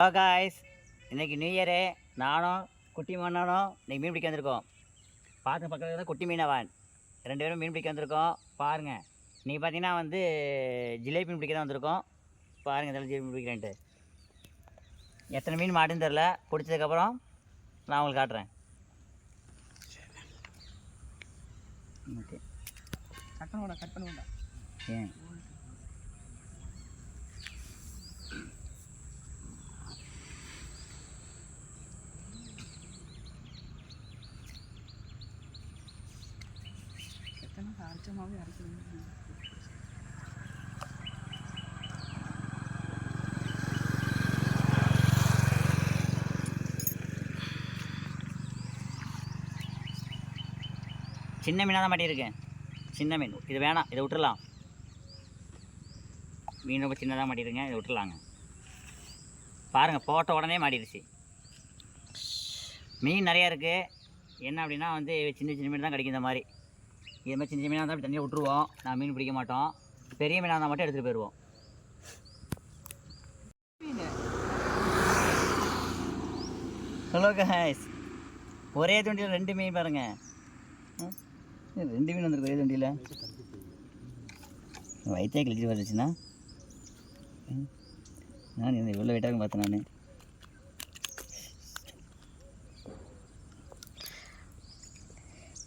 Hello guys, இன்றைக்கி new year. நானும் குட்டி மன்னனும் இன்றைக்கி மீன் பிடிக்க வந்திருக்கோம். பார்த்து பக்கத்தில் தான் குட்டி மீனவன் 2 பேரும் மீன் பிடிக்க வந்திருக்கோம். பாருங்கள், இன்றைக்கி பார்த்தீங்கன்னா ஜிலேபி மீன் பிடிக்க தான் வந்திருக்கோம். பாருங்கள் இதெல்லாம் ஜிலேபி மீன் பிடிக்கிறேன்ட்டு. எத்தனை மீன் மாட்டுன்னு தெரில. பிடிச்சதுக்கப்புறம் நான் உங்களுக்கு காட்டுறேன். ஓகே, கட் பண்ண வேண்டாம். ஏன் அரைச்சமாகவே அரைக்கணும். சின்ன மீனாக தான் மாட்டியிருக்கேன். சின்ன மீன் இது வேணாம், இதை விட்டுடலாம். மீன் ரொம்ப சின்னதாக மாட்டியிருக்கேன், இதை விட்டுடலாங்க. பாருங்கள், போட்ட உடனே மாட்டிடுச்சு. மீன் நிறையா இருக்குது. என்ன அப்படின்னா சின்ன சின்ன மீன் தான் கிடைக்கும். இந்த மாதிரி இது மாதிரி சின்ன மீனாக இருந்தால் அப்படி தண்ணியை விட்டுருவோம். நான் மீன் பிடிக்க மாட்டோம். பெரிய மீனாக இருந்தால் மட்டும் எடுத்துகிட்டு போயிடுவோம். ஹலோ காய்ஸ், ஒரே தூண்டியில் 2 மீன் பாருங்கள். 2 மீன் வந்துருக்கு ஒரே தூண்டியில். வயிற்றே கிழிச்சிட்டு வந்துச்சுன்னா நான் இவ்வளோ வெயிட்டாக பார்த்தேன். நான்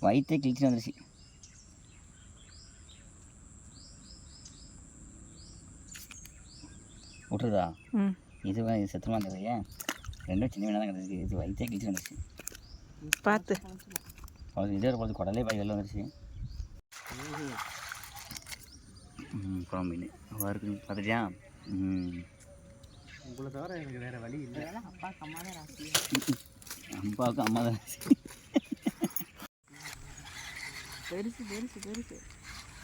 வயிற்றே கிழிச்சிட்டு வந்துருச்சு. விட்டுருதா? இது சத்துமா இருந்தது. ஏன் 2 சின்ன மீனாக தான் கிடச்சிருக்கு. இது வயிற்றே கிழிச்சு வந்துருச்சு. பார்த்து அவ்வளோ இதே போகிறது. குடலே பாய் வெளில வந்துருச்சு. குழம்பு மீன் வறுக்கு பார்த்துட்டியா? உங்களை தவிர எனக்கு வேறு வழி இல்லை. அப்பாவுக்கு அம்மா தான் ராசி. அப்பாவுக்கு அம்மா தான் ராசி. பெருசு பெருசு பெருசு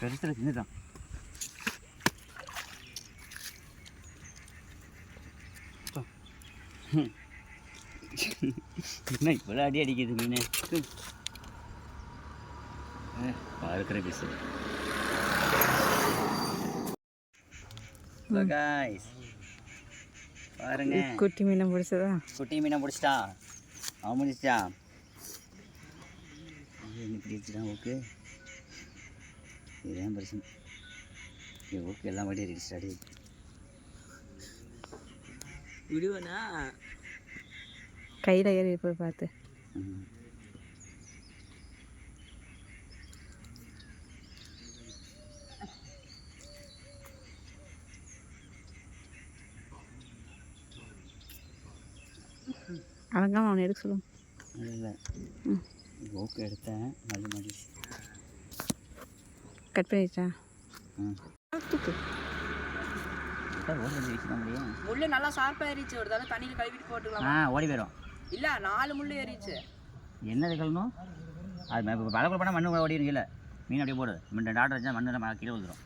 பெருசில் சின்னதான். என்ன இவ்வளோ அடி அடிக்குது மீன்? இருக்கிற பீஸு. பாருங்க, குட்டி மீனை பிடிச்சதா? குட்டி மீனை பிடிச்சிட்டா. அவன் முடிச்சிட்டா. இப்படி வச்சுட்டான். ஓகே, இதுதான் பிரச்சனை. ஓகே, எல்லாம் வாட்டி இருக்கு. ஸ்டாடி விடுவேனா? கையில் ஏறி போய் பார்த்து. அவங்க அவனை எடுக்க சொல்லுங்க. இல்லை, ஓகே எடுத்தேன். நல்ல மாதிரி கட் பண்ணிட்டா. முள்ளு நல்லா ஷார்ப்பாக ஏறிச்சு. ஒரு தடவை தண்ணியில் கழுவிட்டு போட்டுக்கலாம். ஓடி போயிடும். இல்லை, 4 முள்ளு ஏறிச்சு. என்னது கழணும்? அது வளர்க்குள்ள போனால் மண்ணு ஓடிடும். கீழே மீன் அப்படியே போடுது. 2 ஆர்டர் வச்சா மண்ணெல்லாம் கீழே விழுந்துடும்.